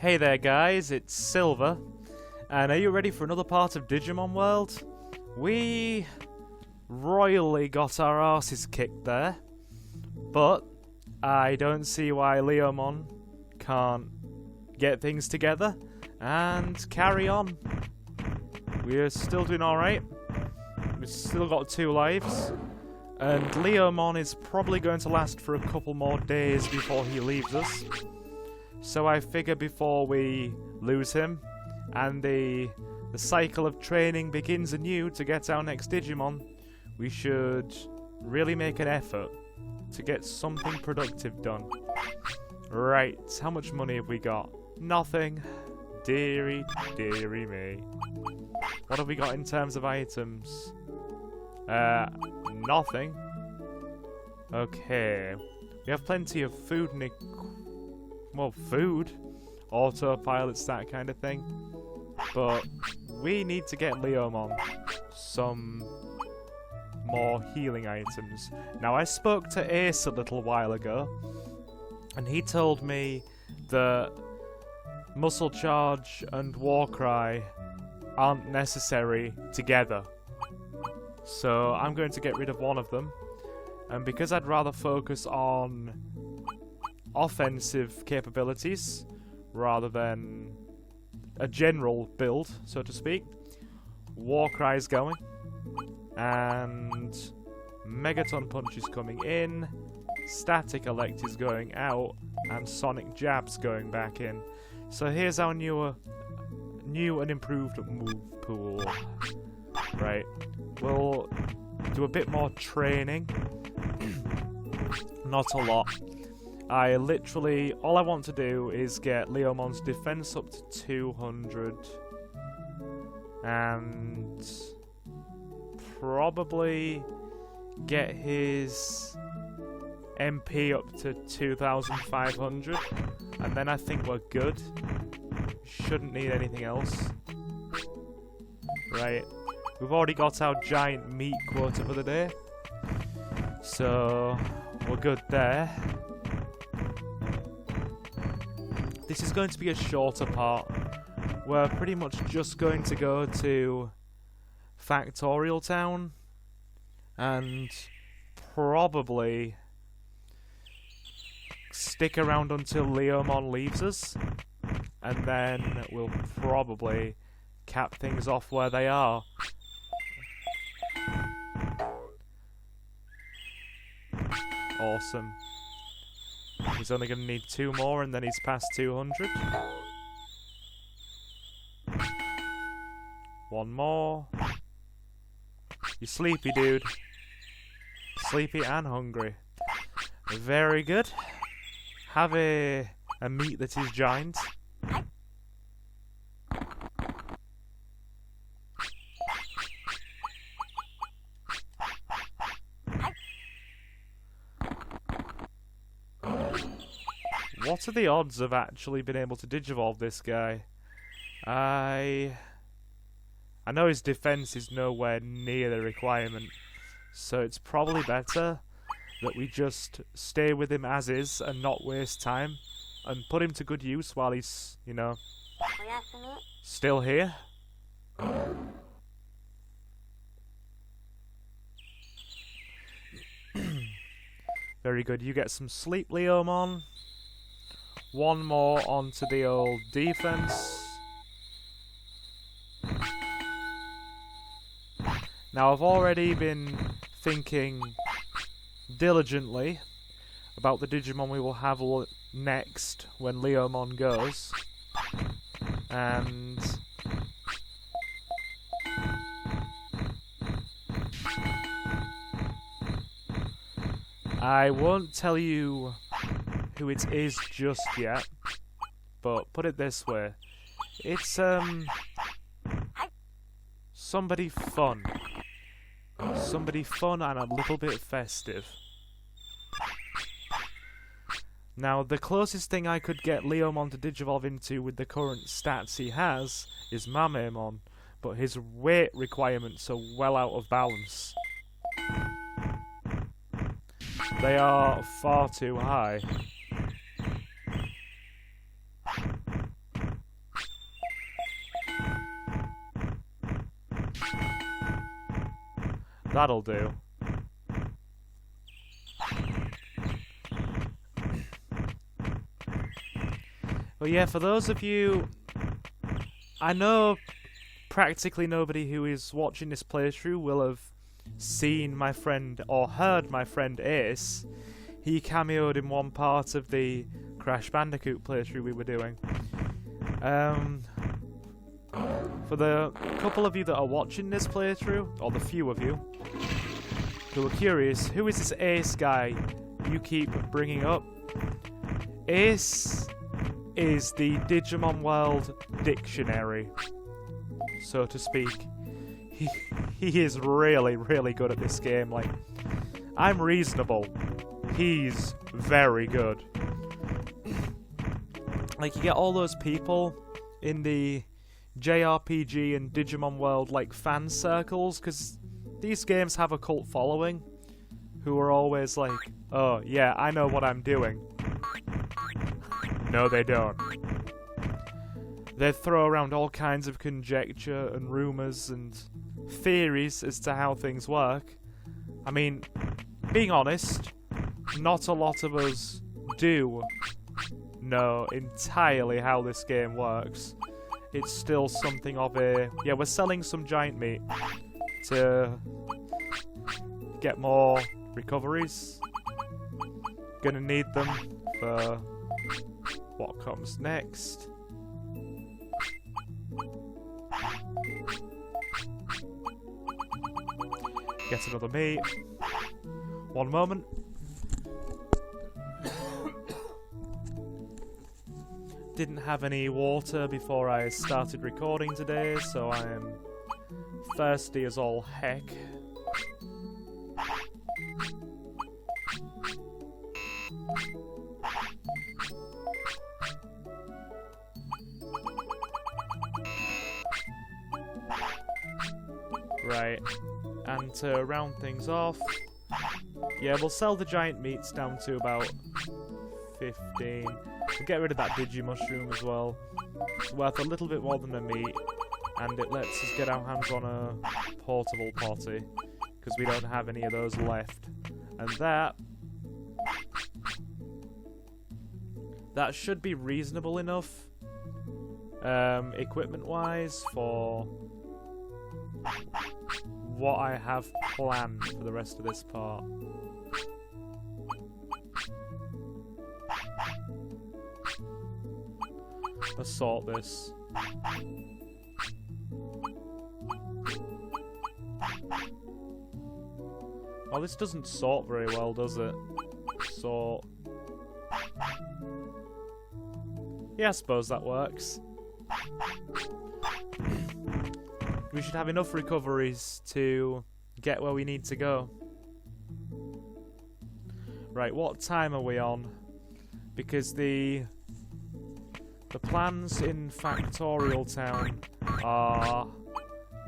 Hey there guys, it's Silver, and are you ready for another part of Digimon World? We royally got our arses kicked there, but I don't see why Leomon can't get things together and carry on. We're still doing alright, we've still got 2 lives, and Leomon is probably going to last for a couple more days before he leaves us. So I figure before we lose him, and the cycle of training begins anew to get our next Digimon, we should really make an effort to get something productive done. Right, how much money have we got? Nothing. Dearie, dearie me. What have we got in terms of items? Nothing. Okay. We have plenty of food and well, food, autopilots, that kind of thing. But we need to get Leomon some more healing items. Now, I spoke to Ace a little while ago, and he told me that Muscle Charge and Warcry aren't necessary together. So I'm going to get rid of one of them. And because I'd rather focus on offensive capabilities rather than a general build, so to speak, Warcry's going, and Megaton Punch is coming in, Static Elect is going out, and Sonic Jab's going back in. So here's our new and improved move pool. Right, we'll do a bit more training. Not a lot. I literally, all I want to do is get Leomon's defense up to 200 and probably get his MP up to 2,500, and then I think we're good. Shouldn't need anything else. Right, we've already got our giant meat quota for the day, so we're good there. This is going to be a shorter part. We're pretty much just going to go to Factorial Town and probably stick around until Leomon leaves us, and then we'll probably cap things off where they are. Awesome. He's only going to need 2 more, and then he's past 200. 1 more. You sleepy, dude. Sleepy and hungry. Very good. Have a meat that is giant. What are the odds of actually being able to digivolve this guy? I know his defense is nowhere near the requirement, so it's probably better that we just stay with him as is and not waste time and put him to good use while he's, you know, still here. Very good, you get some sleep, Leomon. 1 more onto the old defense. Now, I've already been thinking diligently about the Digimon we will have next when Leomon goes, and I won't tell you who it is just yet, but put it this way, it's somebody fun and a little bit festive. Now, the closest thing I could get Leomon to digivolve into with the current stats he has is Mamemon, but his weight requirements are well out of balance. They are far too high. That'll do. But yeah, for those of you... I know practically nobody who is watching this playthrough will have seen my friend or heard my friend Ace. He cameoed in one part of the Crash Bandicoot playthrough we were doing. For the couple of you that are watching this playthrough, or the few of you who are curious, who is this Ace guy you keep bringing up? Ace is the Digimon World dictionary, so to speak. He is really, really good at this game. Like, I'm reasonable. He's very good. Like, you get all those people in the JRPG and Digimon World, like, fan circles, because these games have a cult following, who are always like, oh, yeah, I know what I'm doing. No, they don't. They throw around all kinds of conjecture and rumours and theories as to how things work. I mean, being honest, not a lot of us do know entirely how this game works. It's still something of a... Yeah, we're selling some giant meat to get more recoveries. Gonna need them for what comes next. Get another meat. One moment. Didn't have any water before I started recording today, so I am thirsty as all heck. Right, and to round things off, yeah, we'll sell the giant meats down to about 15. We'll get rid of that Digi mushroom as well. It's worth a little bit more than the meat, and it lets us get our hands on a portable potty, because we don't have any of those left. And that should be reasonable enough, equipment-wise, for what I have planned for the rest of this part. Let's sort this. Oh, this doesn't sort very well, does it? Sort. Yeah, I suppose that works. We should have enough recoveries to get where we need to go. Right, what time are we on? Because the plans in Factorial Town are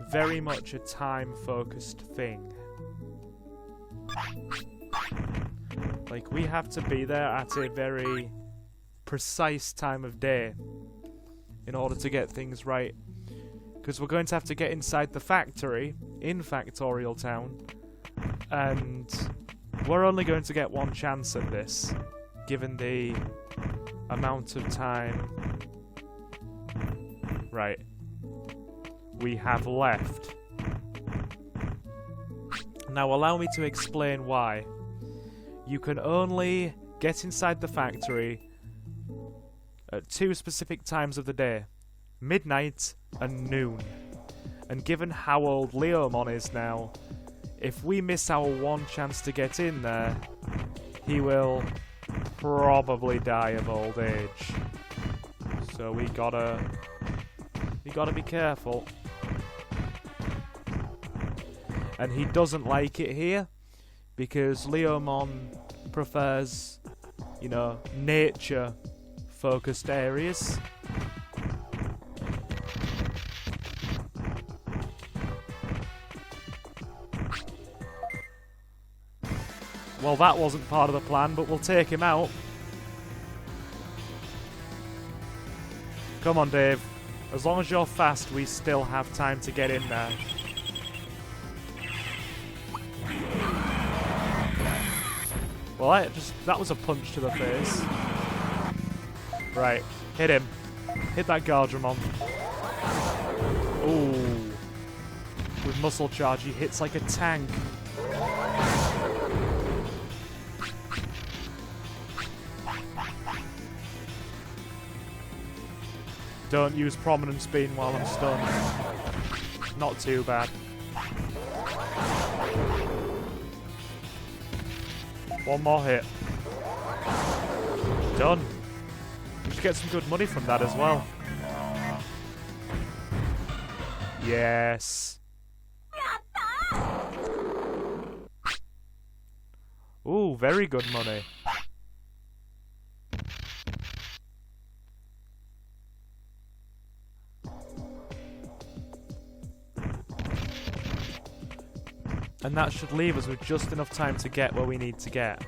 very much a time-focused thing. Like, we have to be there at a very precise time of day in order to get things right. Because we're going to have to get inside the factory in Factorial Town, and we're only going to get one chance at this, given the amount of time we have left. Now allow me to explain why. You can only get inside the factory at 2 specific times of the day. Midnight and noon. And given how old Leomon is now, if we miss our one chance to get in there, he will probably die of old age. So we gotta be careful. And he doesn't like it here, because Leomon prefers, you know, nature-focused areas. Well, that wasn't part of the plan, but we'll take him out. Come on, Dave. As long as you're fast, we still have time to get in there. Well, that was a punch to the face. Right, hit him. Hit that Gardramon. Ooh. With Muscle Charge, he hits like a tank. Don't use Prominence Beam while I'm stunned. Not too bad. One more hit. Done. We should get some good money from that as well. Yes. Ooh, very good money. And that should leave us with just enough time to get where we need to get.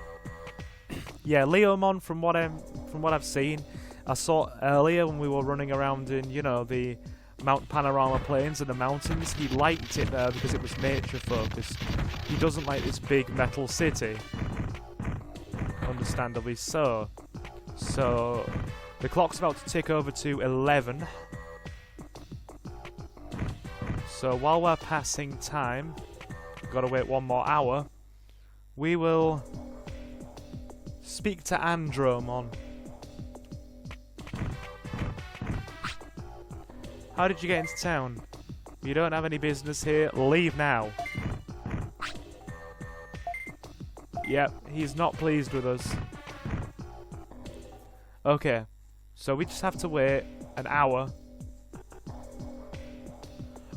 Yeah, Leomon, from what I've seen, I saw earlier when we were running around in, you know, the Mount Panorama Plains and the mountains. He liked it there because it was nature focused. He doesn't like this big metal city. Understandably so. So the clock's about to tick over to 11. So while we're passing time, gotta wait one more hour, we will speak to Andromon. How did you get into town? You don't have any business here. Leave now. Yep, he's not pleased with us. Okay, so we just have to wait an hour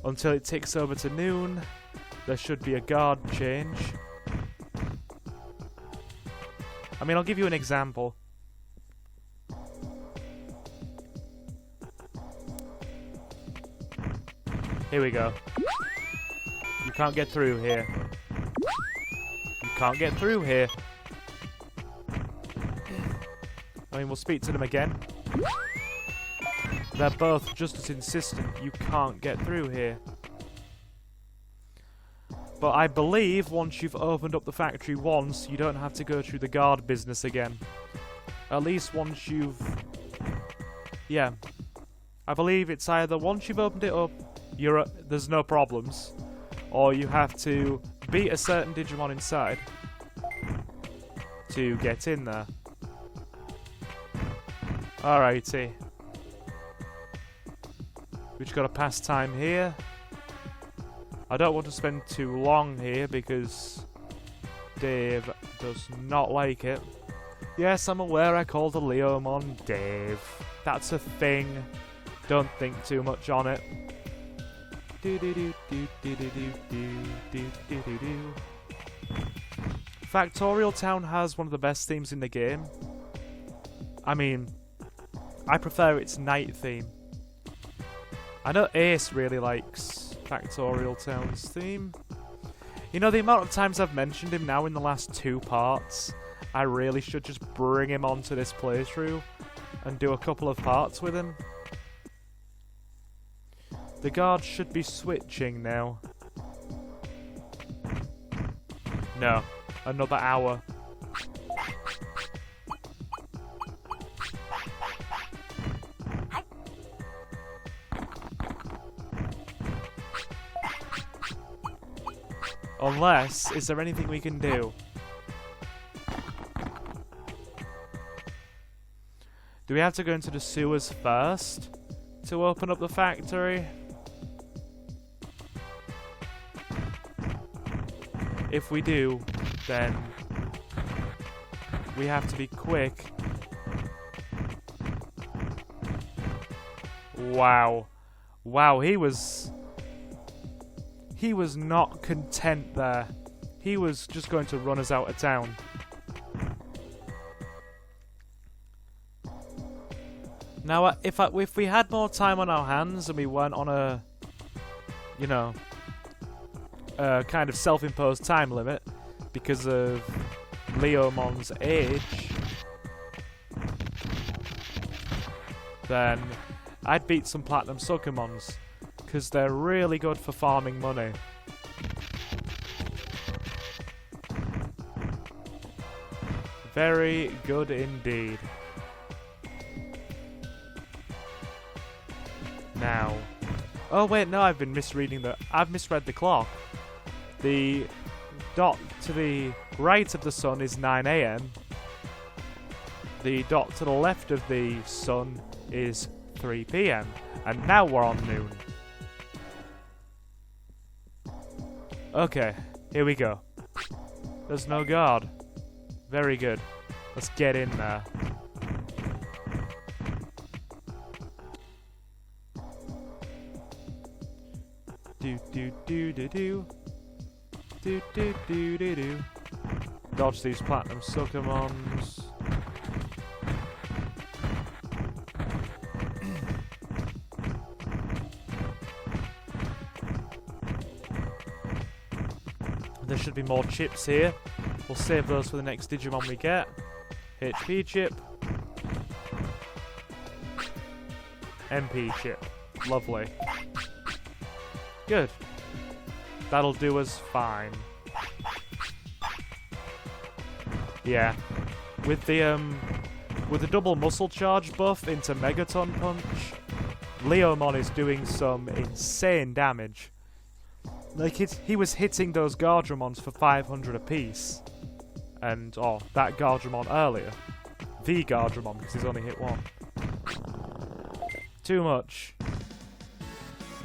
until it ticks over to noon. There should be a guard change. I mean, I'll give you an example. Here we go. You can't get through here. You can't get through here. I mean, we'll speak to them again. They're both just as insistent. You can't get through here. But I believe once you've opened up the factory once, you don't have to go through the guard business again. At least once you've... Yeah. I believe it's either once you've opened it up, there's no problems, or you have to beat a certain Digimon inside to get in there. Alrighty. We just gotta pass time here. I don't want to spend too long here because Dave does not like it. Yes, I'm aware I called a Leomon Dave. That's a thing. Don't think too much on it. Factorial Town has one of the best themes in the game. I mean, I prefer its night theme. I know Ace really likes Factorial Town's theme. You know, the amount of times I've mentioned him now in the last 2 parts, I really should just bring him onto this playthrough and do a couple of parts with him. The guard should be switching now. No, another hour. Unless, is there anything we can do? Do we have to go into the sewers first to open up the factory? If we do, then we have to be quick. Wow. Wow, he was not content there. He was just going to run us out of town. Now, if we had more time on our hands and we weren't on a, you know, a kind of self-imposed time limit because of Leomon's age, then I'd beat some Platinum Suckermons because they're really good for farming money. Very good indeed. Now. Oh wait, no, I've misread the clock. The dot to the right of the sun is 9 AM. The dot to the left of the sun is 3 PM. And now we're on noon. Okay, here we go. There's no guard. Very good. Let's get in there. Do do do do do. Do do do do do. Dodge these platinum suckermons. There should be more chips here. We'll save those for the next Digimon we get. HP chip. MP chip. Lovely. Good. That'll do us fine. Yeah. With the double muscle charge buff into Megaton Punch, Leomon is doing some insane damage. Like, he was hitting those Gardramons for 500 apiece. And, that Gardramon earlier. The Gardramon, because he's only hit one. Too much.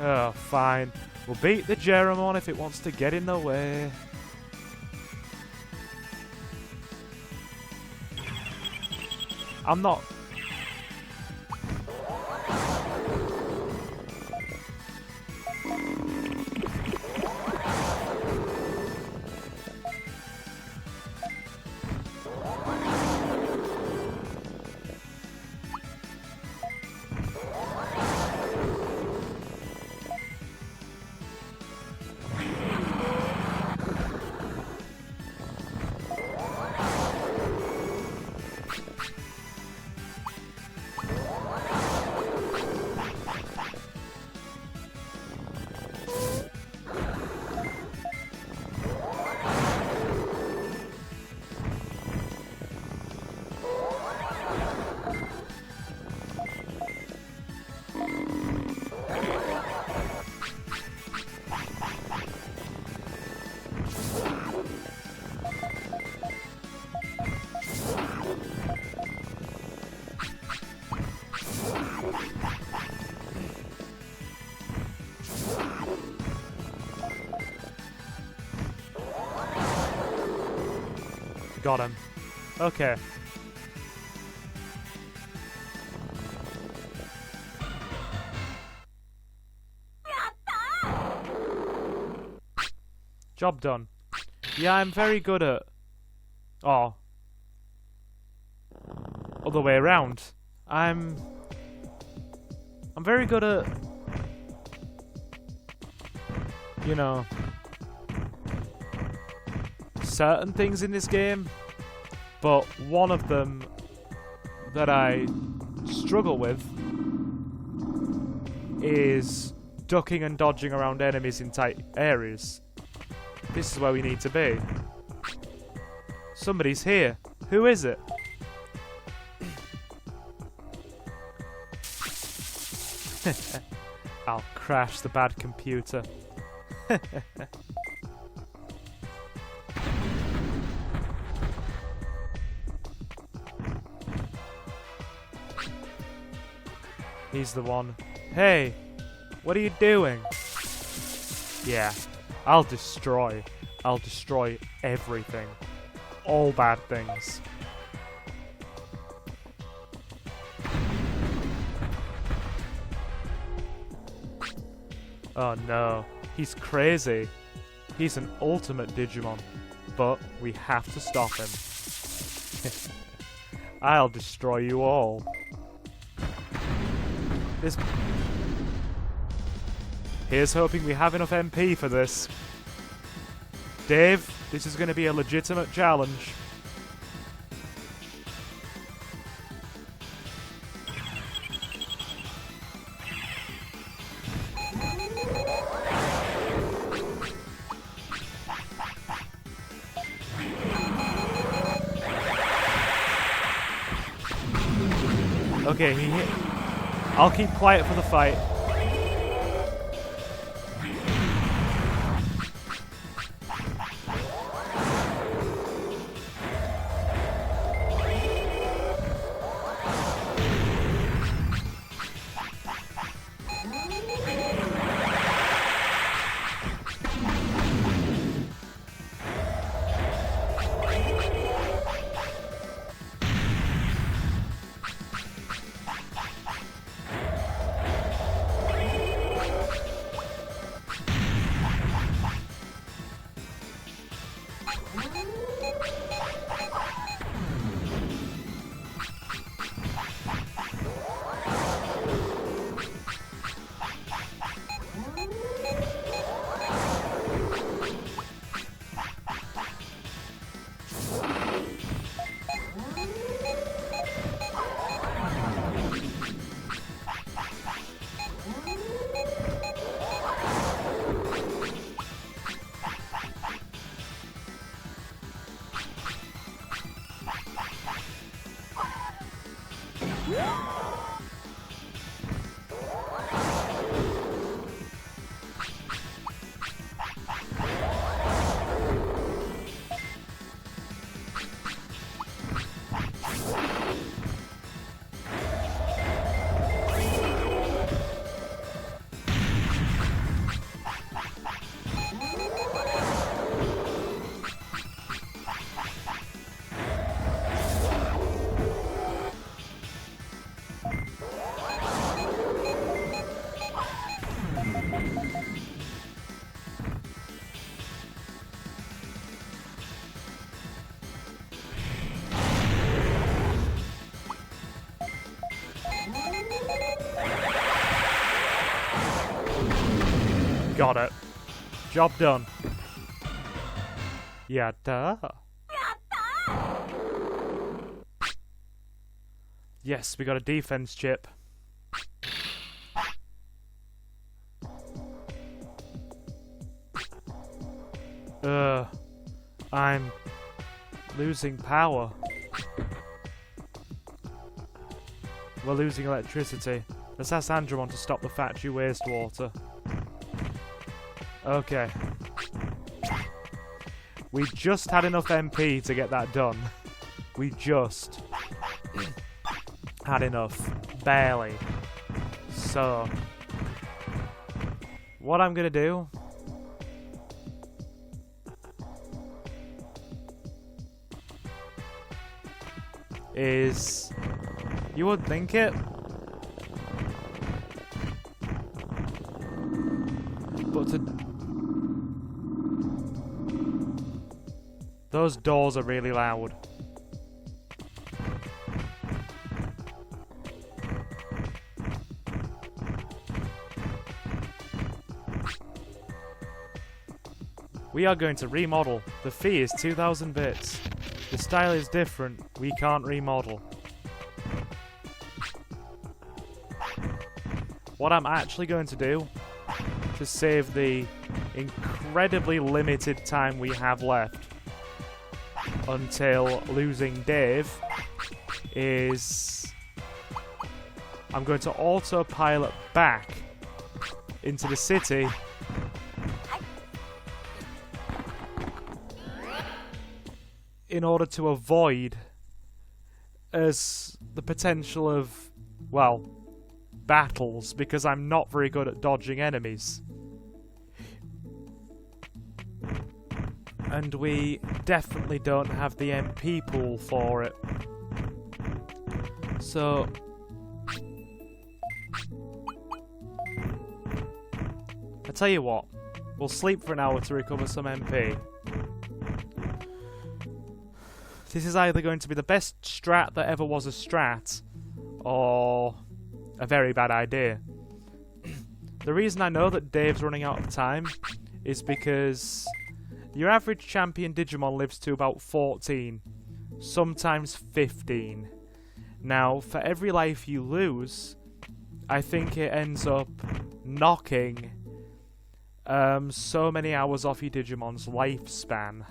Oh, fine. We'll beat the Jeramon if it wants to get in the way. I'm not... Got him. Okay. Job done. Yeah, I'm very good at... Oh. Other way around. I'm very good at... You know... certain things in this game, but one of them that I struggle with is ducking and dodging around enemies in tight areas. This is where we need to be. Somebody's here. Who is it? I'll crash the bad computer. He's the one. Hey, what are you doing? Yeah, I'll destroy everything. All bad things. Oh no, he's crazy. He's an ultimate Digimon, but we have to stop him. I'll destroy you all. Here's hoping we have enough MP for this. Dave, this is going to be a legitimate challenge. Okay, I'll keep quiet for the fight. Got it. Job done. Yatta. Yes, we got a defense chip. I'm losing power. We're losing electricity. Let's ask Andromon to stop the factory wastewater. Okay. We just had enough MP to get that done. We just had enough. Barely. So, what I'm gonna do is, you would think it, but those doors are really loud. We are going to remodel. The fee is 2,000 bits. The style is different. We can't remodel. What I'm actually going to do, to save the incredibly limited time we have left until losing Dave, is I'm going to autopilot back into the city in order to avoid the potential of, well, battles, because I'm not very good at dodging enemies. And we definitely don't have the MP pool for it. So, I tell you what, we'll sleep for an hour to recover some MP. This is either going to be the best strat that ever was a strat, or a very bad idea. The reason I know that Dave's running out of time is because your average champion Digimon lives to about 14, sometimes 15. Now, for every life you lose, I think it ends up knocking so many hours off your Digimon's lifespan.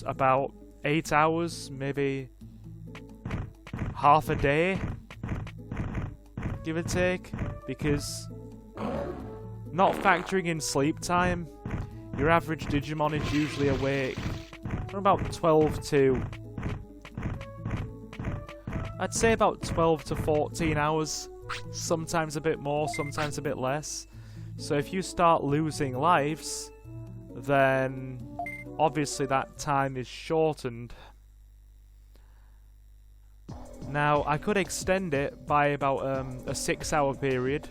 About 8 hours, maybe half a day, give or take, because not factoring in sleep time, your average Digimon is usually awake for about 12 to... I'd say about 12 to 14 hours, sometimes a bit more, sometimes a bit less. So if you start losing lives, then obviously that time is shortened. Now, I could extend it by about a 6-hour period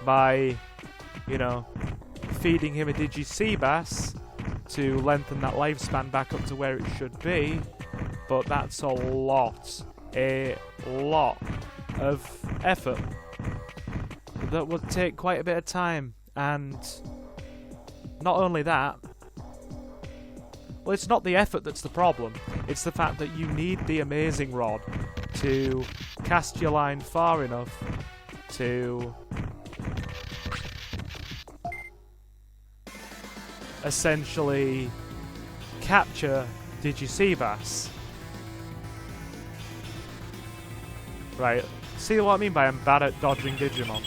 by, you know, feeding him a Digi-Seabass to lengthen that lifespan back up to where it should be, but that's a lot of effort that would take quite a bit of time. And not only that, well, it's not the effort that's the problem, it's the fact that you need the amazing rod to cast your line far enough to essentially capture Digi-Seabass. Right, see what I mean by I'm bad at dodging Digimon?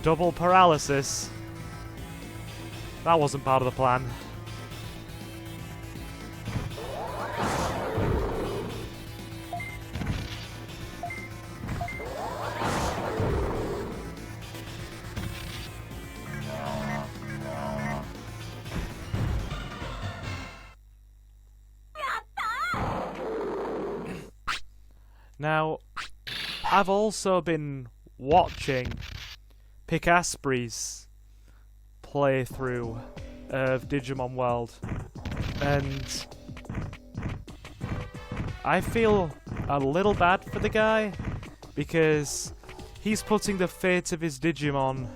Double paralysis. That wasn't part of the plan. Now, I've also been watching Picaspri's playthrough of Digimon World, and I feel a little bad for the guy because he's putting the fate of his Digimon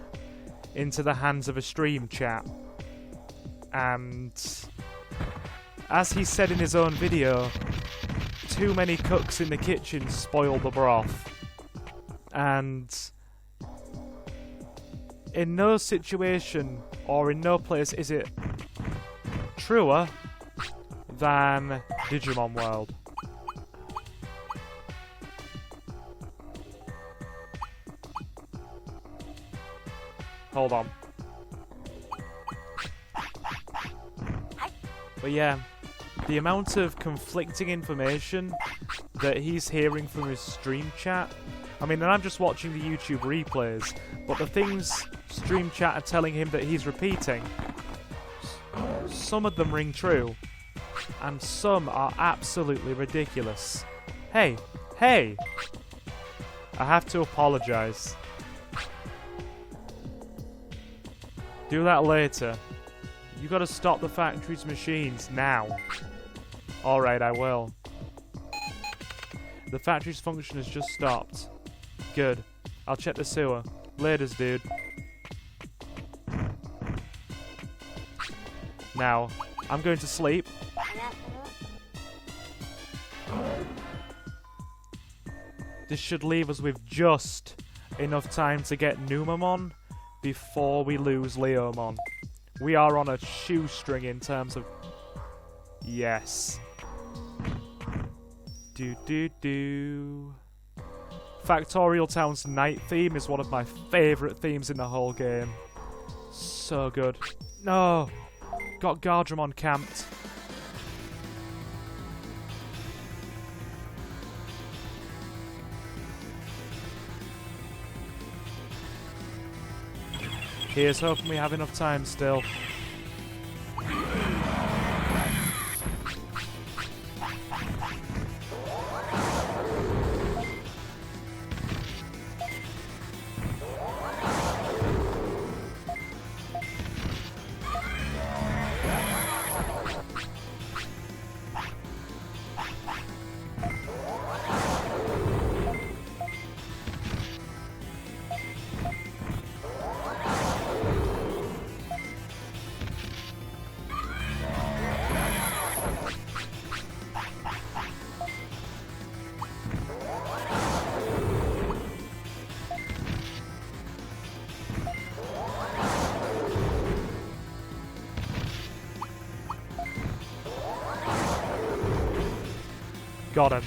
into the hands of a stream chat, and as he said in his own video, too many cooks in the kitchen spoil the broth. And in no situation or in no place is it truer than Digimon World. Hold on. But yeah, the amount of conflicting information that he's hearing from his stream chat, I mean, and I'm just watching the YouTube replays, but the things stream chat are telling him that he's repeating, some of them ring true, and some are absolutely ridiculous. Hey! I have to apologise. Do that later. You gotta stop the factory's machines now. Alright, I will. The factory's function has just stopped. Good. I'll check the sewer. Laters, dude. Now, I'm going to sleep. This should leave us with just enough time to get Numamon before we lose Leomon. We are on a shoestring in terms of... Yes. Do. Factorial Town's night theme is one of my favourite themes in the whole game. So good. No! Got Gardramon camped. Here's hoping we have enough time still. Got him.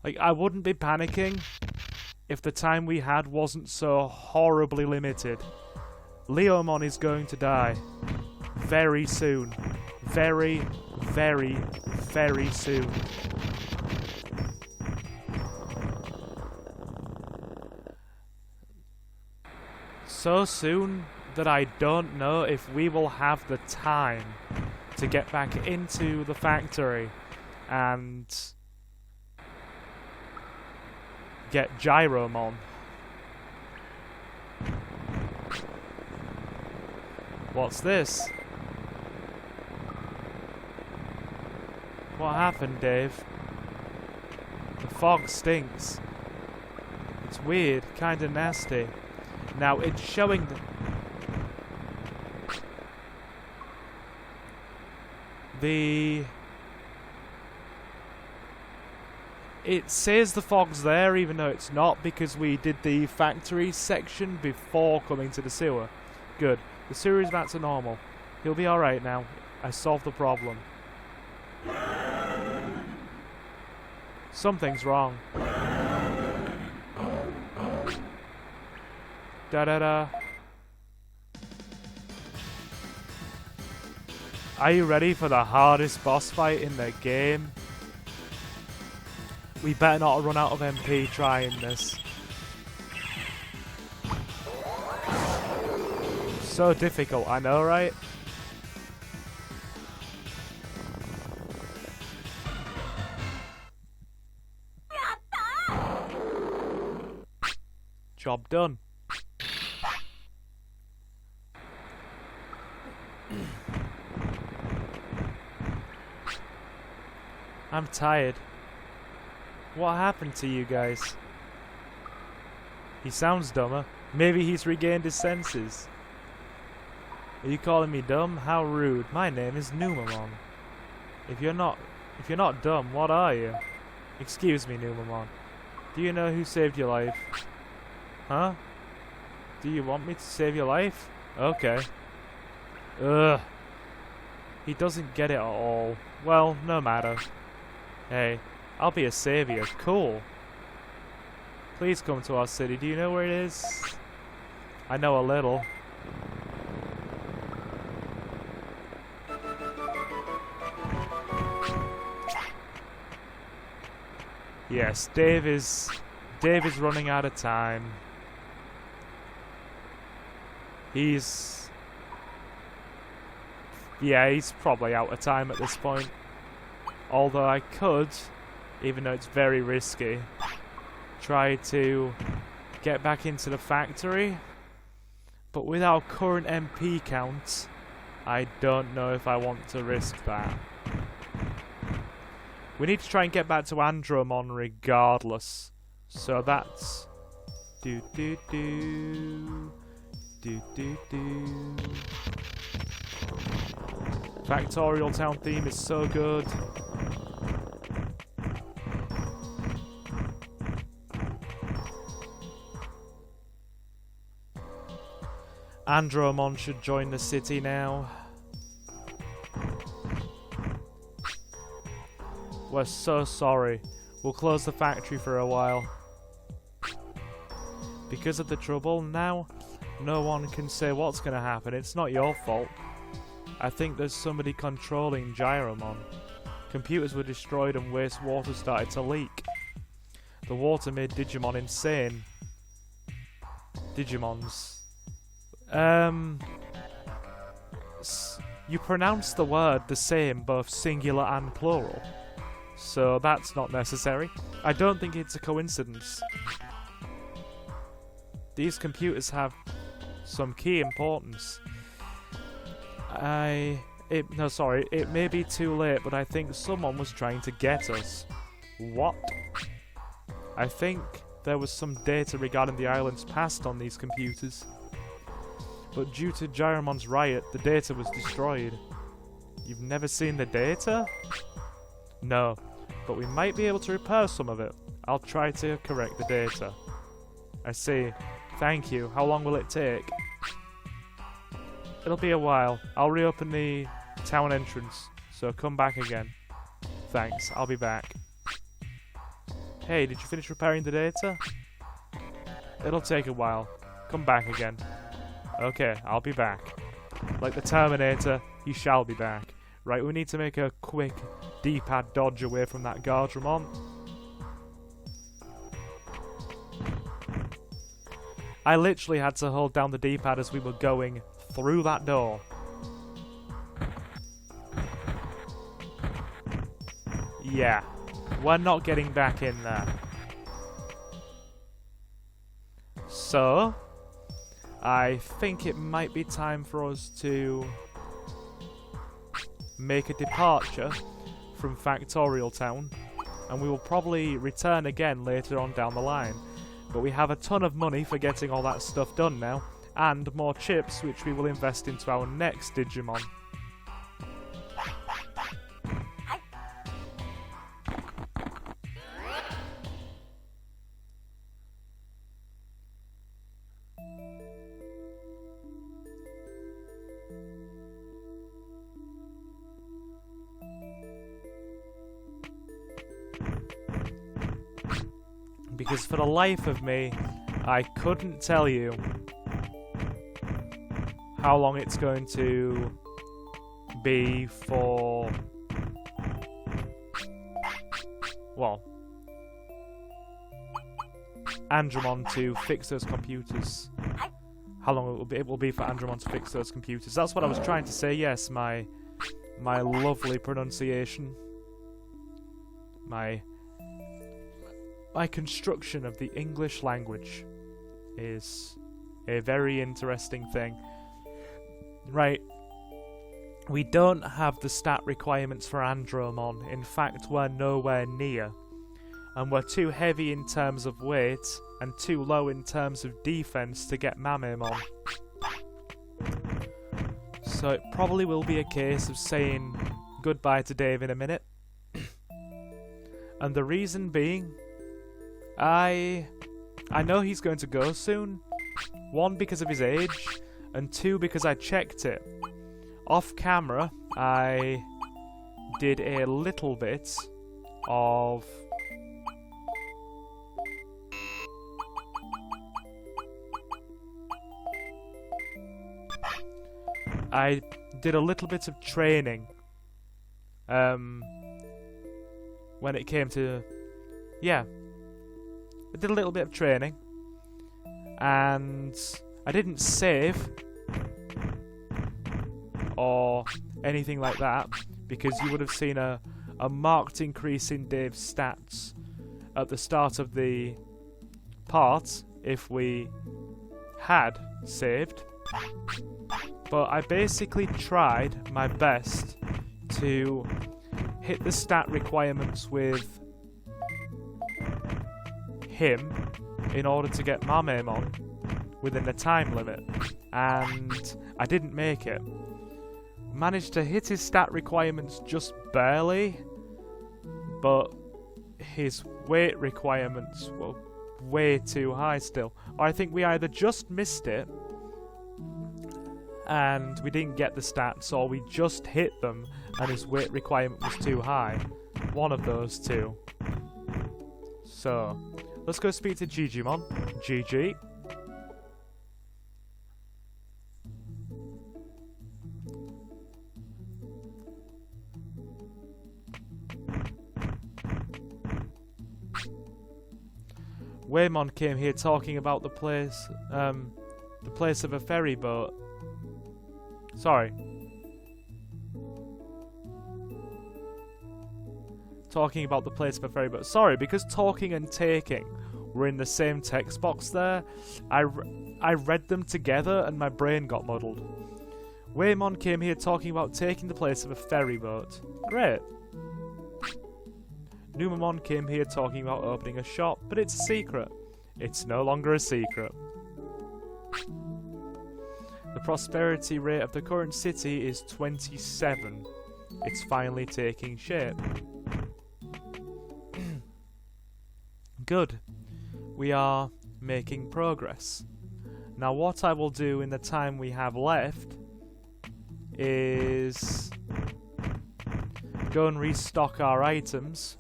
Like, I wouldn't be panicking if the time we had wasn't so horribly limited. Leomon is going to die. Very soon. Very, very, very soon. So soon that I don't know if we will have the time to get back into the factory and get Gyromon. What's this? What happened, Dave? The fog stinks. It's weird, kinda nasty. Now it's showing it says the fog's there even though it's not, because we did the factory section before coming to the sewer. Good. The sewer is back to normal. He'll be alright now. I solved the problem. Something's wrong. Da-da-da. Are you ready for the hardest boss fight in the game? We better not run out of MP trying this. So difficult, I know, right? Job done. I'm tired. What happened to you guys? He sounds dumber. Maybe he's regained his senses. Are you calling me dumb? How rude. My name is Numamon. If you're not dumb, what are you? Excuse me, Numamon. Do you know who saved your life? Huh? Do you want me to save your life? Okay. Ugh. He doesn't get it at all. Well, no matter. Hey, I'll be a savior. Cool. Please come to our city. Do you know where it is? I know a little. Yes, Dave is running out of time. He's probably out of time at this point. Although I could, even though it's very risky, try to get back into the factory. But with our current MP count, I don't know if I want to risk that. We need to try and get back to Andromon regardless. So that's... Factorial Town theme is so good. Andromon should join the city now. We're so sorry. We'll close the factory for a while. Because of the trouble now, no one can say what's going to happen. It's not your fault. I think there's somebody controlling Gyromon. Computers were destroyed and wastewater started to leak. The water made Digimon insane. Digimons. You pronounce the word the same, both singular and plural. So that's not necessary. I don't think it's a coincidence. These computers have some key importance. It may be too late, but I think someone was trying to get us. What? I think there was some data regarding the island's past on these computers. But due to Gyromon's riot, the data was destroyed. You've never seen the data? No, but we might be able to repair some of it. I'll try to correct the data. I see. Thank you. How long will it take? It'll be a while. I'll reopen the town entrance, so come back again. Thanks, I'll be back. Hey, did you finish repairing the data? It'll take a while. Come back again. Okay, I'll be back. Like the Terminator, he shall be back. Right, we need to make a quick D-pad dodge away from that Guardramon. I literally had to hold down the D-pad as we were going through that door. Yeah, we're not getting back in there. So, I think it might be time for us to make a departure from Factorial Town, and we will probably return again later on down the line. But we have a ton of money for getting all that stuff done now, and more chips which we will invest into our next Digimon. Because for the life of me, I couldn't tell you how long it's going to be for, well, Andromon to fix those computers. How long it will be for Andromon to fix those computers. That's what I was trying to say. Yes, my lovely pronunciation. My construction of the English language is a very interesting thing. Right, we don't have the stat requirements for Andromon. In fact, we're nowhere near. And we're too heavy in terms of weight and too low in terms of defense to get Mamemon. So it probably will be a case of saying goodbye to Dave in a minute. And the reason being, I know he's going to go soon. One, because of his age, and two, because I checked it. Off camera, I did a little bit of training when it came to, yeah, I did a little bit of training, and I didn't save or anything like that, because you would have seen a marked increase in Dave's stats at the start of the part if we had saved. But I basically tried my best to hit the stat requirements with him in order to get Mamemon within the time limit, and I didn't make it. Managed to hit his stat requirements just barely, but his weight requirements were way too high still. Or I think we either just missed it and we didn't get the stats, or we just hit them and his weight requirement was too high. One of those two. So, let's go speak to Jijimon. GG. Waymon came here talking about the place of a ferry boat. Sorry. Talking about the place of a ferry boat. Sorry, because talking and taking were in the same text box there, I read them together and my brain got muddled. Waymon came here talking about taking the place of a ferry boat. Great. Numamon came here talking about opening a shop, but it's a secret. It's no longer a secret. The prosperity rate of the current city is 27. It's finally taking shape. Good. We are making progress. Now what I will do in the time we have left is go and restock our items.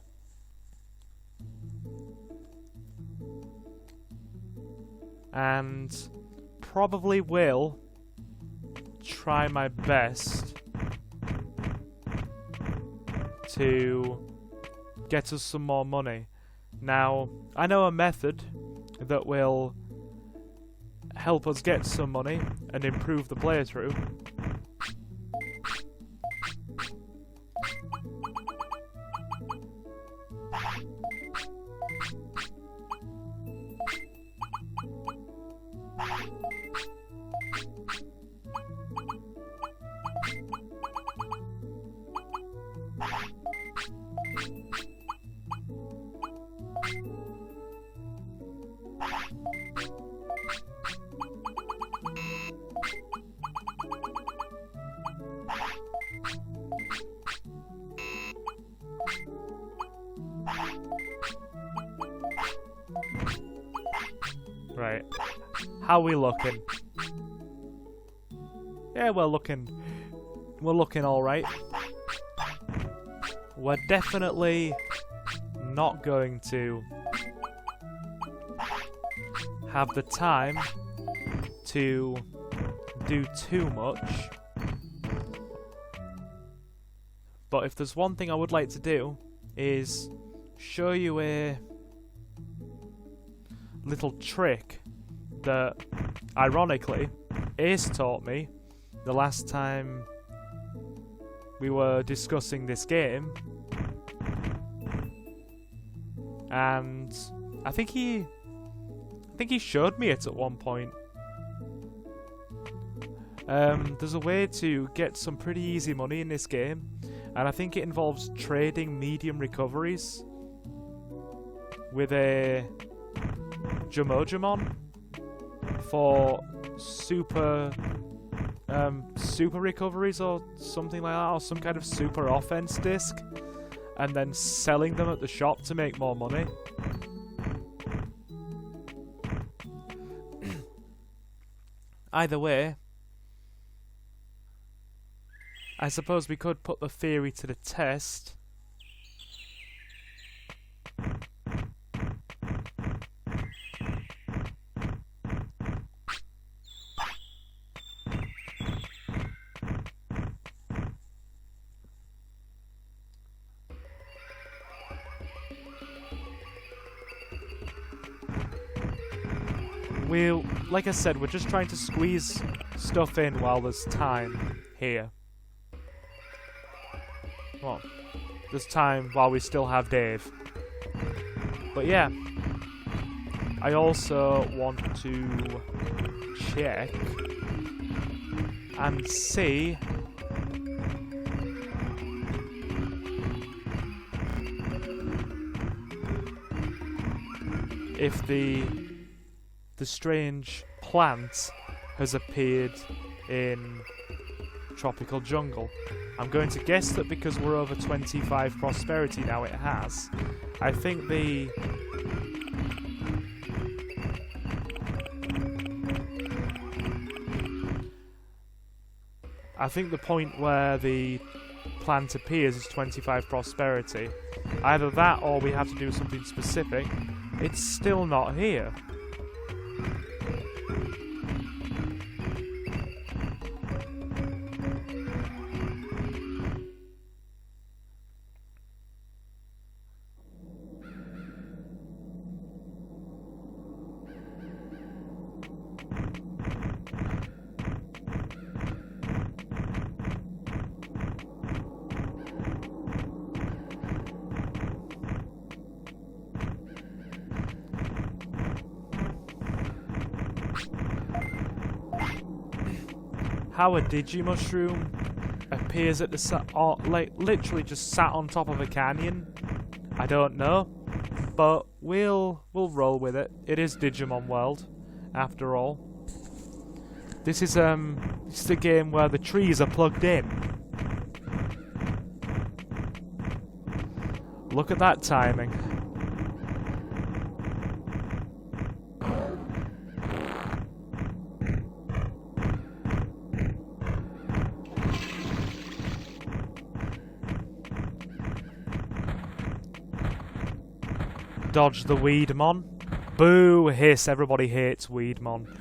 And probably will try my best to get us some more money. Now, I know a method that will help us get some money and improve the playthrough. Right. How we looking? Yeah, we're looking alright. We're definitely not going to have the time to do too much. But if there's one thing I would like to do is show you a little trick that, ironically, Ace taught me the last time we were discussing this game, and I think he showed me it at one point. There's a way to get some pretty easy money in this game, and I think it involves trading medium recoveries with a Jijimon for super recoveries or something like that, or some kind of super offense disc, and then selling them at the shop to make more money. Either way, I suppose we could put the theory to the test. Like I said, we're just trying to squeeze stuff in while there's time here. Well, there's time while we still have Dave. But yeah, I also want to check and see if the strange plant has appeared in Tropical Jungle. I'm going to guess that because we're over 25 prosperity now, it has. I think the point where the plant appears is 25 prosperity. Either that or we have to do something specific. It's still not here. How a Digimushroom appears at the or like literally just sat on top of a canyon, I don't know, but we'll roll with it. It is Digimon World, after all. This is the game where the trees are plugged in. Look at that timing. dodge the Weedmon. Boo! Hiss, everybody hates Weedmon.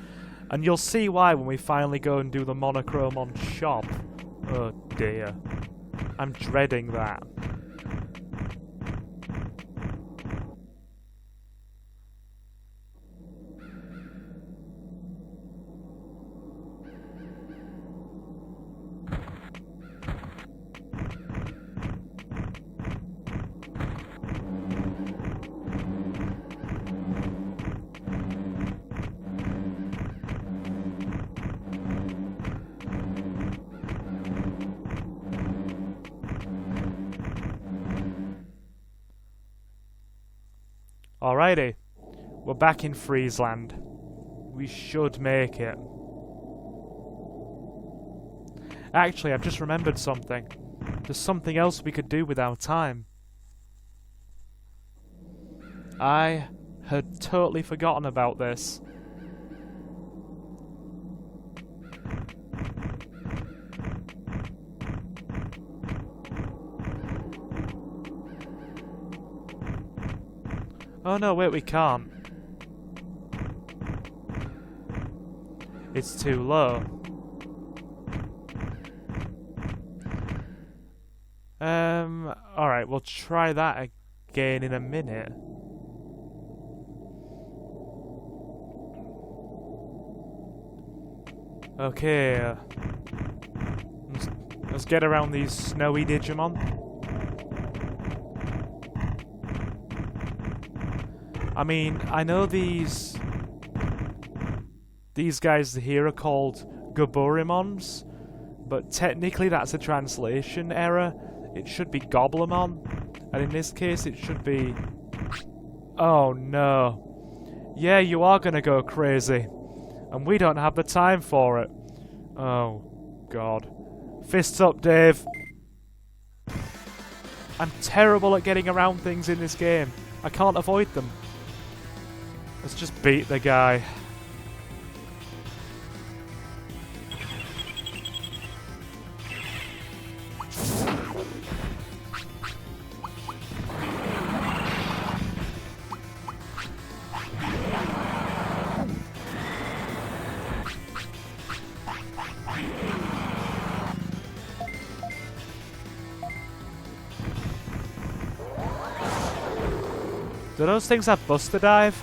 And you'll see why when we finally go and do the Monochromon shop. Oh dear. I'm dreading that. Alrighty, we're back in Friesland. We should make it. Actually, I've just remembered something. There's something else we could do with our time. I had totally forgotten about this. Oh no, wait, we can't. It's too low. Alright, we'll try that again in a minute. Okay. Let's get around these snowy Digimon. I mean, I know these guys here are called Goburimons, but technically that's a translation error. It should be Goblimon, and in this case it should be... Oh no. Yeah, you are gonna go crazy, and we don't have the time for it. Oh, God. Fists up, Dave. I'm terrible at getting around things in this game. I can't avoid them. Let's just beat the guy. Do those things have Buster Dive?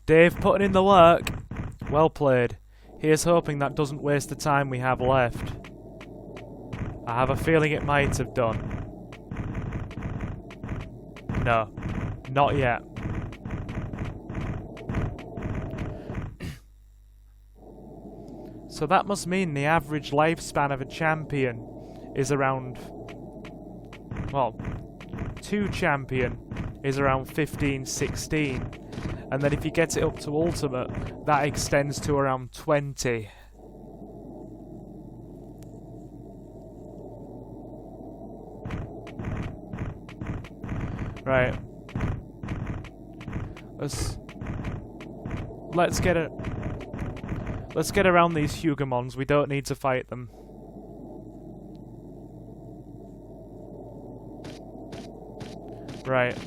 Dave putting in the work. Well played. Here's hoping that doesn't waste the time we have left. I have a feeling it might have done. No. Not yet. So that must mean the average lifespan of a champion is around... Well, 2 champion is around 15, 16. And then if you get it up to ultimate, that extends to around 20. Right. Let's get around these Hugamons. We don't need to fight them. Right.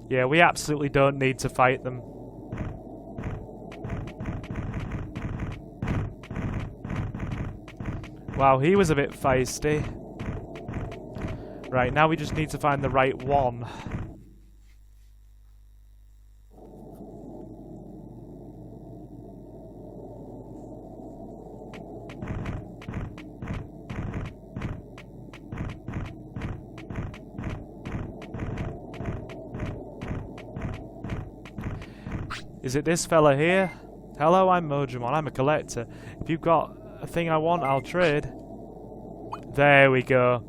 Yeah, we absolutely don't need to fight them. Wow, he was a bit feisty. Right, now we just need to find the right one. Is it this fella here? Hello, I'm Mojimon. I'm a collector. If you've got a thing I want, I'll trade. There we go.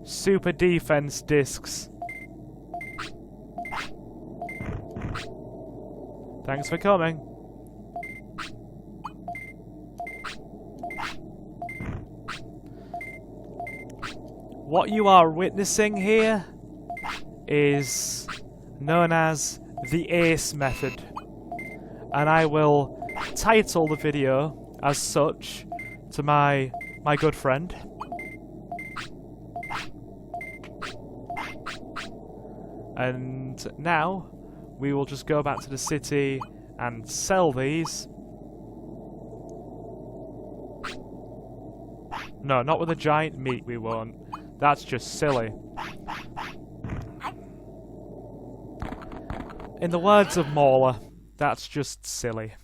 Super defense discs. Thanks for coming. What you are witnessing here is known as the ACE method, and I will title the video as such to my good friend. And now we will just go back to the city and sell these. No, not with a giant meat, we won't. That's just silly. In the words of Mauler, that's just silly.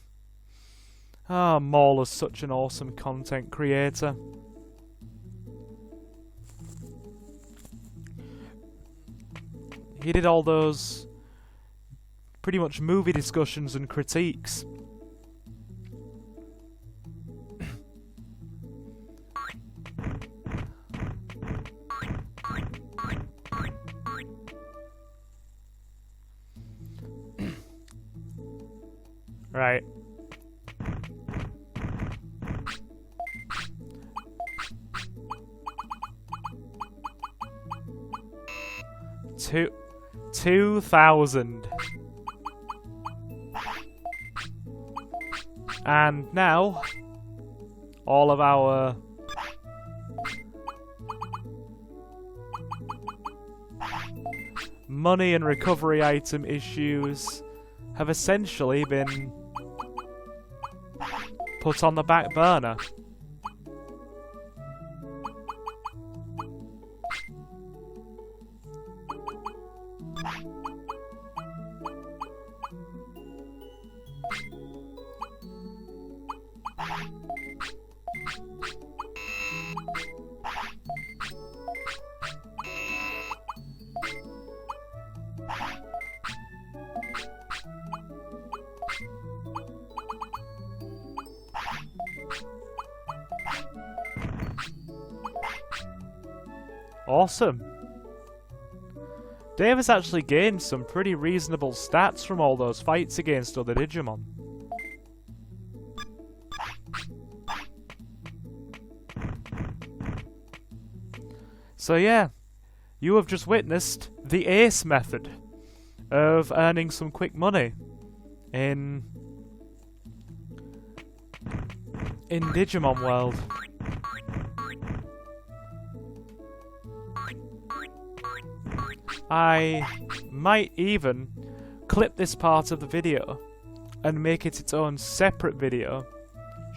Ah, Mauler's such an awesome content creator. He did all those pretty much movie discussions and critiques. Right. Two 2,000. And now, all of our money and recovery item issues have essentially been put on the back burner. Awesome. Dave has actually gained some pretty reasonable stats from all those fights against other Digimon. So yeah, you have just witnessed the ACE method of earning some quick money in Digimon World. I might even clip this part of the video and make it its own separate video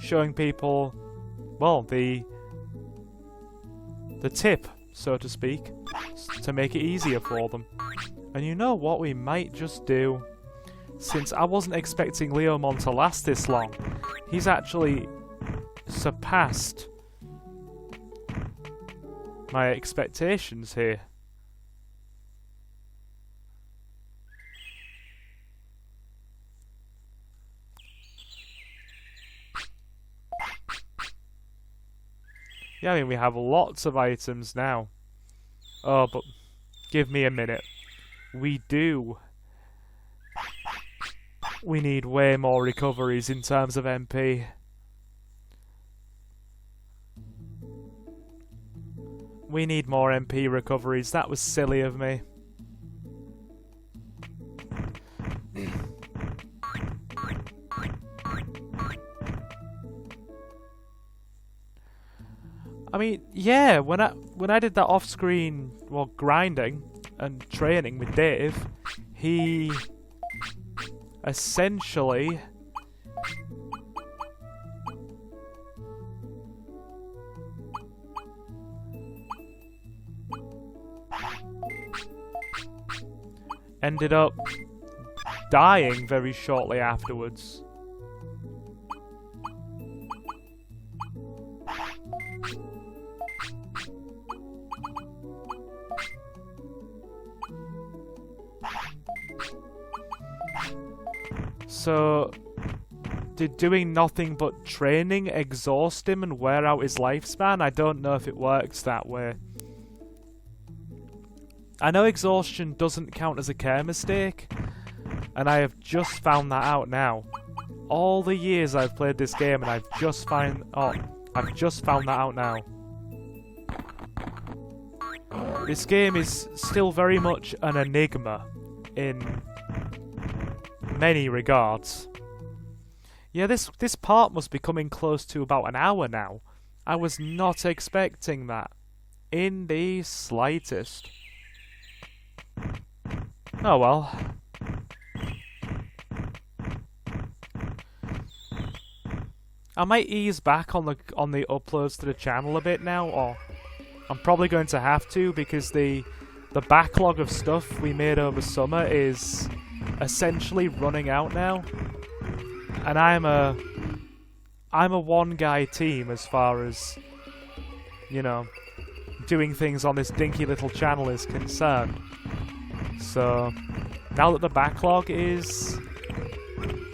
showing people, well, the tip, so to speak, to make it easier for them. And you know what we might just do? Since I wasn't expecting Leomon to last this long, he's actually surpassed my expectations here. Yeah, I mean, we have lots of items now. Oh, but give me a minute. We do. We need way more recoveries in terms of MP. We need more MP recoveries. That was silly of me. I mean, yeah, when I did that off-screen, well, grinding and training with Dave, he essentially ended up dying very shortly afterwards. So, did doing nothing but training exhaust him and wear out his lifespan? I don't know if it works that way. I know exhaustion doesn't count as a care mistake, and I have just found that out now. All the years I've played this game, and I've just found that out now. This game is still very much an enigma in many regards. Yeah, this part must be coming close to about an hour now. I was not expecting that in the slightest. Oh well. I might ease back on the uploads to the channel a bit now, or I'm probably going to have to, because the backlog of stuff we made over summer is essentially running out now. And I'm a one-guy team as far as, you know, doing things on this dinky little channel is concerned. So, now that the backlog is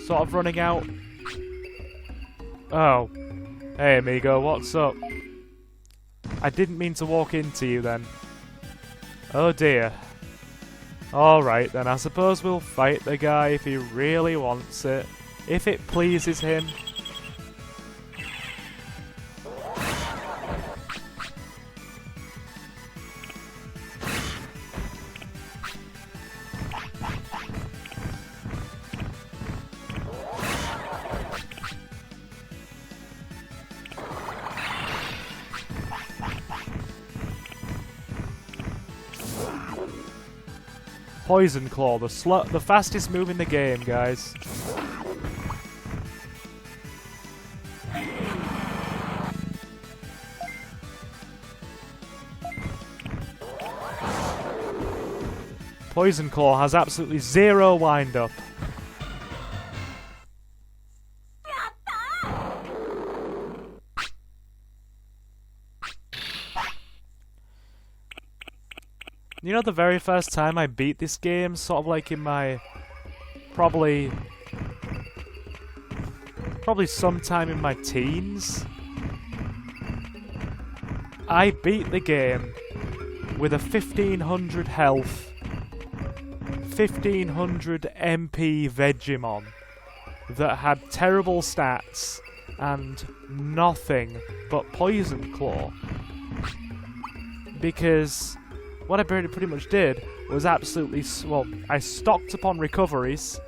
sort of running out... Oh. Hey, amigo, what's up? I didn't mean to walk into you then. Oh dear. Alright then, I suppose we'll fight the guy if he really wants it. If it pleases him. Poison Claw, the fastest move in the game, guys. Poison Claw has absolutely zero wind-up. You know, the very first time I beat this game, sort of like in my... Probably sometime in my teens, I beat the game with a 1500 health, 1500 MP Dejimon that had terrible stats and nothing but Poison Claw. Because what I pretty much did was absolutely... Well, I stocked upon recoveries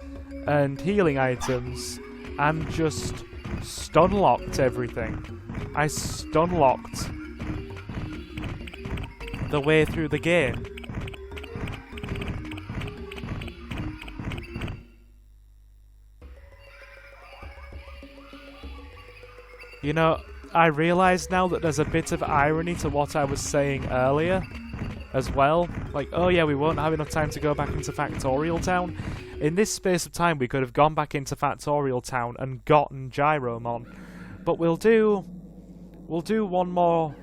and healing items and just stun-locked everything. I stun-locked the way through the game. You know, I realise now that there's a bit of irony to what I was saying earlier as well. Like, oh yeah, we won't have enough time to go back into Factorial Town. In this space of time, we could have gone back into Factorial Town and gotten Gyromon. But we'll do one more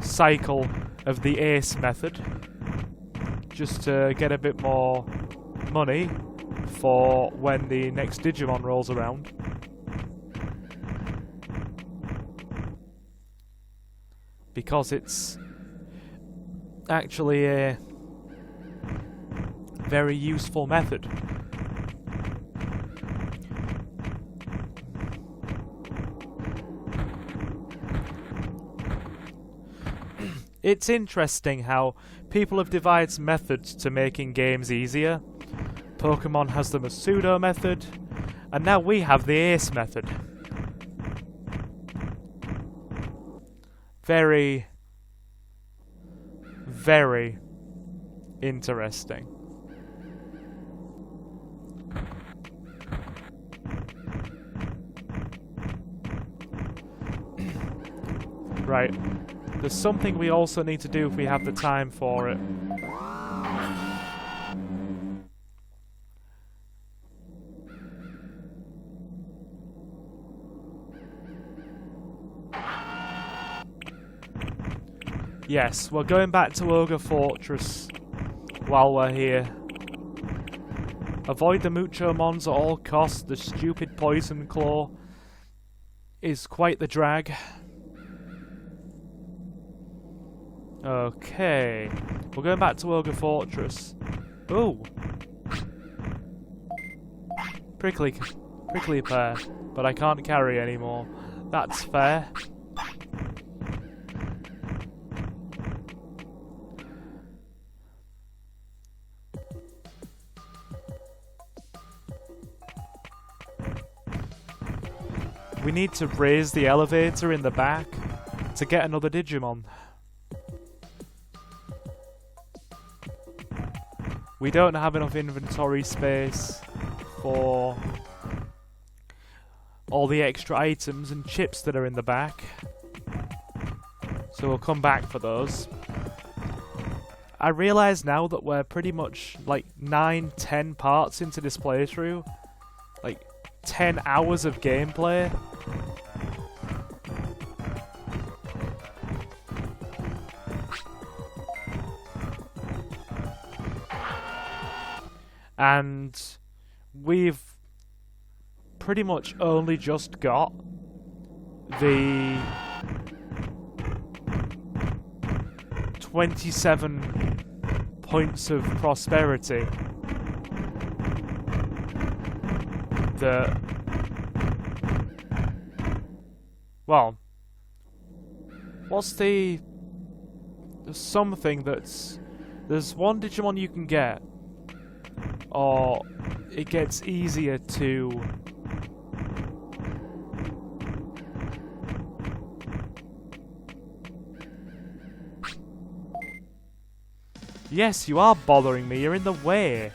cycle of the Ace method, just to get a bit more money for when the next Digimon rolls around. Because it's actually a very useful method. It's interesting how people have devised methods to making games easier. Pokemon has the Masudo method, and now we have the Ace method. Very, very interesting. Right. There's something we also need to do if we have the time for it. Yes, we're going back to Ogre Fortress while we're here. Avoid the Muchomons at all costs. The stupid Poison Claw is quite the drag. Okay. We're going back to Ogre Fortress. Ooh. Prickly pear. But I can't carry anymore. That's fair. We need to raise the elevator in the back to get another Digimon. We don't have enough inventory space for all the extra items and chips that are in the back. So we'll come back for those. I realise now that we're pretty much like 9-10 parts into this playthrough. Like 10 hours of gameplay. And we've pretty much only just got the 27 points of prosperity that, well, what's the something that's, there's one Digimon you can get, or it gets easier to yes, you are bothering me, you're in the way.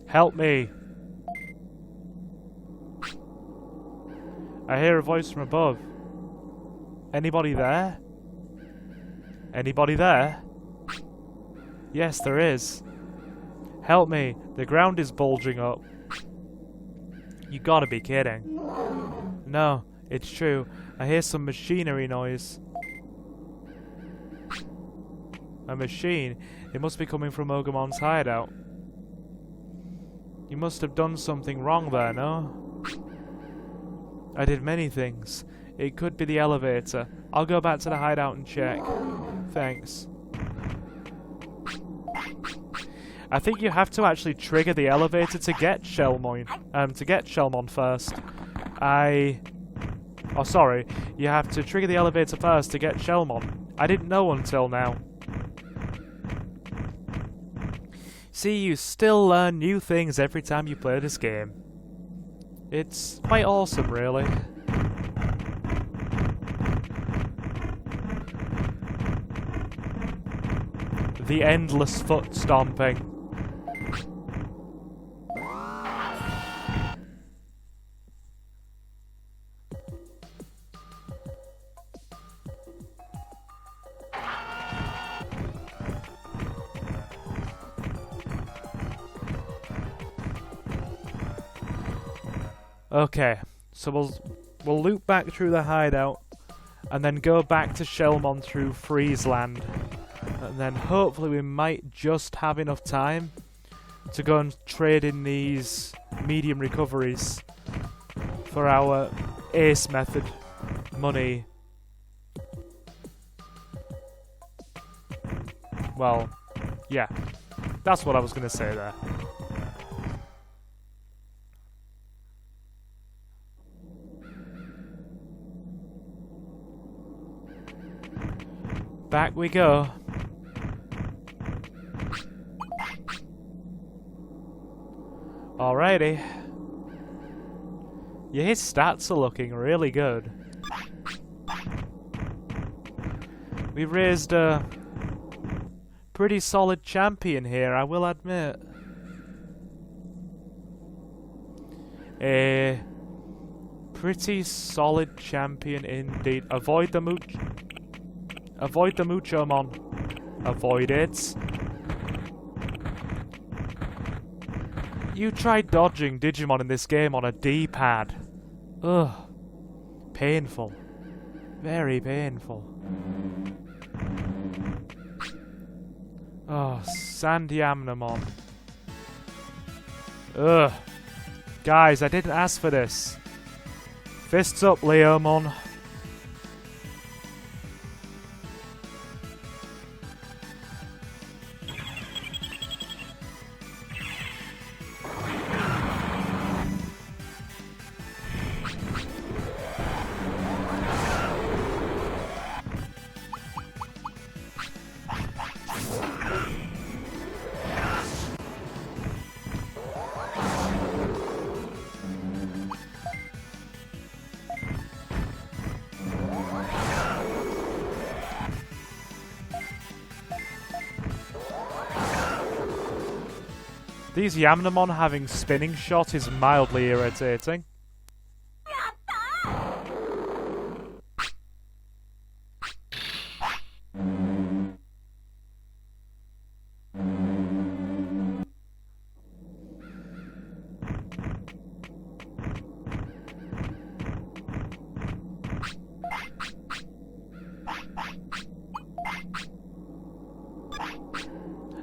Help me. I hear a voice from above. Anybody there? Anybody there? Yes, there is. Help me. The ground is bulging up. You gotta be kidding. No, it's true. I hear some machinery noise. A machine? It must be coming from Ogamon's hideout. You must have done something wrong there, no? I did many things. It could be the elevator. I'll go back to the hideout and check. Thanks. I think you have to actually trigger the elevator to get Shellmon first. Oh, sorry. You have to trigger the elevator first to get Shellmon. I didn't know until now. See, you still learn new things every time you play this game. It's quite awesome, really. The endless foot stomping. Okay, so we'll loop back through the hideout and then go back to Shellmon through Freezeland, and then hopefully we might just have enough time to go and trade in these medium recoveries for our ace method money. Well, yeah, that's what I was going to say there. Back we go. Alrighty. Yeah, his stats are looking really good. We raised a pretty solid champion here, I will admit. A pretty solid champion indeed. Avoid the Muchomon. Avoid it. You tried dodging Digimon in this game on a D-pad. Ugh. Painful. Very painful. Oh, Sandyamnamon. Ugh. Guys, I didn't ask for this. Fists up, Leomon. These Yamnamon having spinning shot is mildly irritating.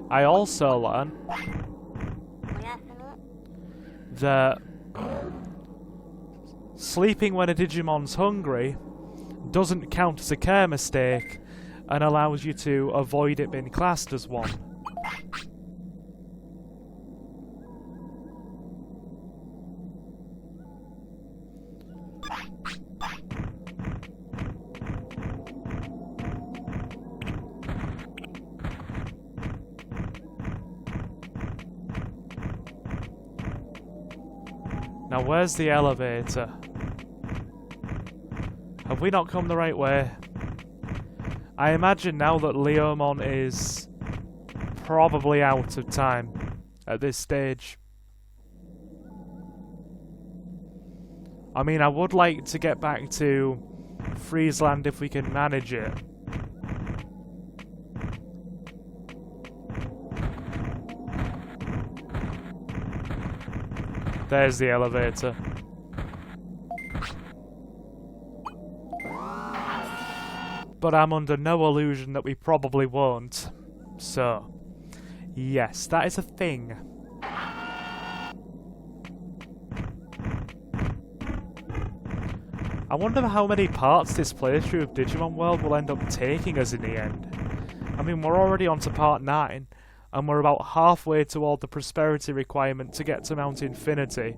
I also learned that sleeping when a Digimon's hungry doesn't count as a care mistake and allows you to avoid it being classed as one. Now where's the elevator? Have we not come the right way? I imagine now that Leomon is probably out of time at this stage. I mean, I would like to get back to Friesland if we can manage it. There's the elevator. But I'm under no illusion that we probably won't. So, yes, that is a thing. I wonder how many parts this playthrough of Digimon World will end up taking us in the end. I mean, we're already on to part 9. And we're about halfway toward the prosperity requirement to get to Mount Infinity.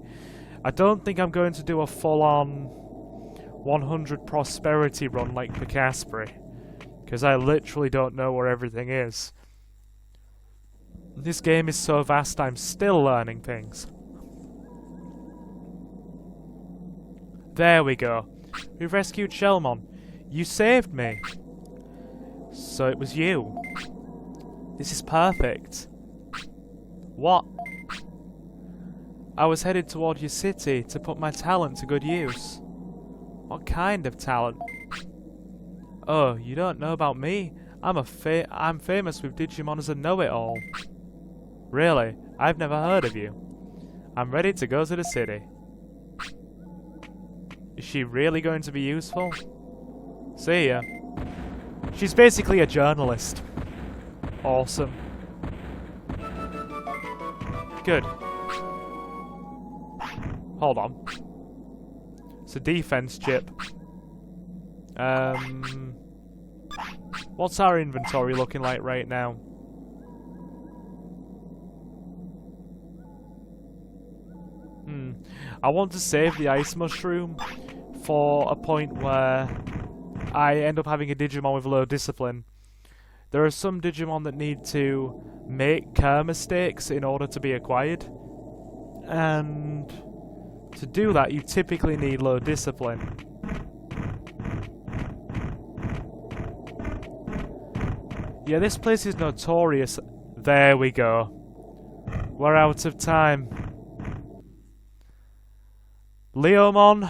I don't think I'm going to do a full-on 100 prosperity run like the Caspary, because I literally don't know where everything is. This game is so vast, I'm still learning things. There we go. We've rescued Shellmon. You saved me. So it was you. This is perfect. What? I was headed toward your city to put my talent to good use. What kind of talent? Oh, you don't know about me? I'm famous with Digimon as a know-it-all. Really? I've never heard of you. I'm ready to go to the city. Is she really going to be useful? See ya. She's basically a journalist. Awesome. Good. Hold on. It's a defense chip. What's our inventory looking like right now? I want to save the ice mushroom for a point where I end up having a Digimon with low discipline. There are some Digimon that need to make care mistakes in order to be acquired. And to do that, you typically need low discipline. Yeah, this place is notorious. There we go. We're out of time. Leomon,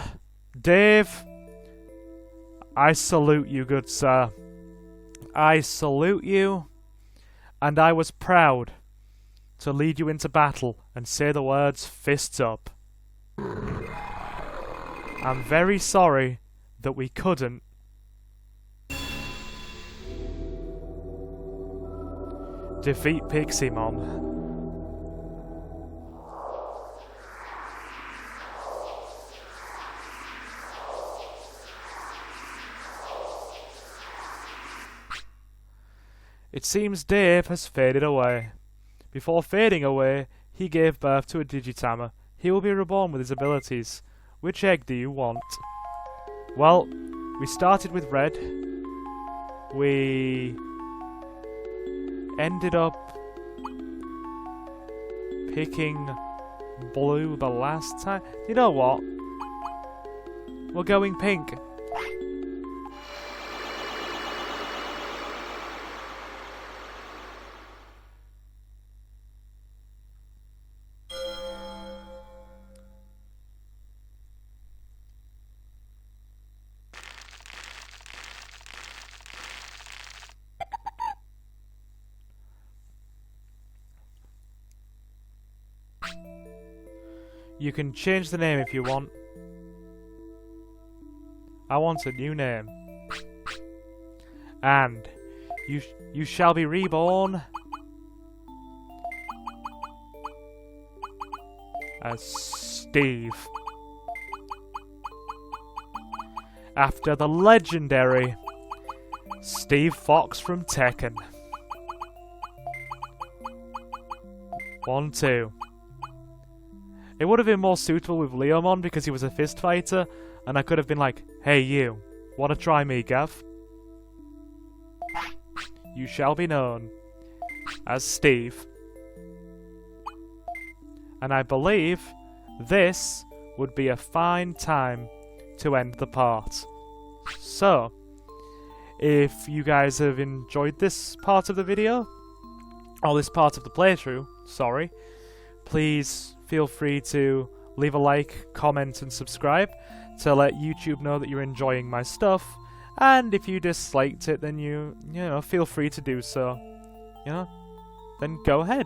Dave, I salute you, good sir. I salute you, and I was proud to lead you into battle and say the words fists up. I'm very sorry that we couldn't. Defeat Piximon. It seems Dave has faded away. Before fading away, he gave birth to a Digitama. He will be reborn with his abilities. Which egg do you want? Well, we started with red. We ended up picking blue the last time. You know what? We're going pink. You can change the name if you want. I want a new name. And you shall be reborn as Steve. After the legendary Steve Fox from Tekken. 1, 2. It would have been more suitable with Leomon because he was a fist fighter, and I could have been like, hey you, wanna try me, Gav? You shall be known as Steve. And I believe this would be a fine time to end the part. So, if you guys have enjoyed this part of the video, or this part of the playthrough, sorry, please feel free to leave a like, comment and subscribe to let YouTube know that you're enjoying my stuff. And if you disliked it, then you know, feel free to do so. You know, then go ahead.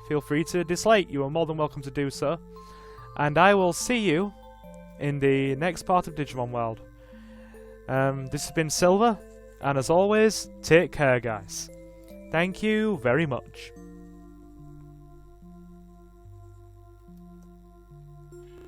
Feel free to dislike. You are more than welcome to do so. And I will see you in the next part of Digimon World. This has been Silver, and as always, take care, guys. Thank you very much.